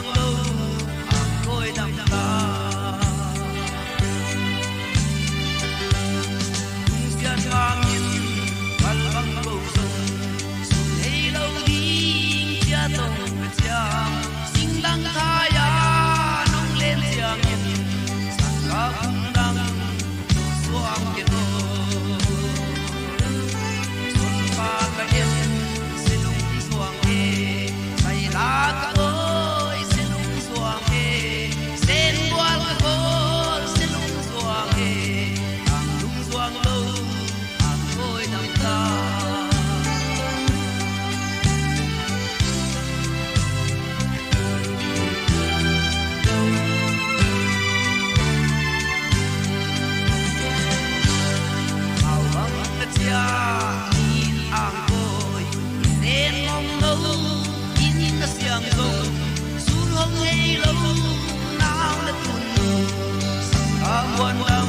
doang lâu khôi đầm ta gian mang nhìn bal băng bầu sông sông hay lâu đi chia tông chia sinh đăng thay ya nông lên giang nhìn sang ca cung đăng suang kiệt xuân pha ca yên xin lung suang he say lá ca ơi xin lung suang he sen bual ca cô xin lung suang he ang lung suang lâu ang khôi đầm ta in ang boy sen mong lâu in na siang dong sun hong hey lâu nào na tun sang buồn đam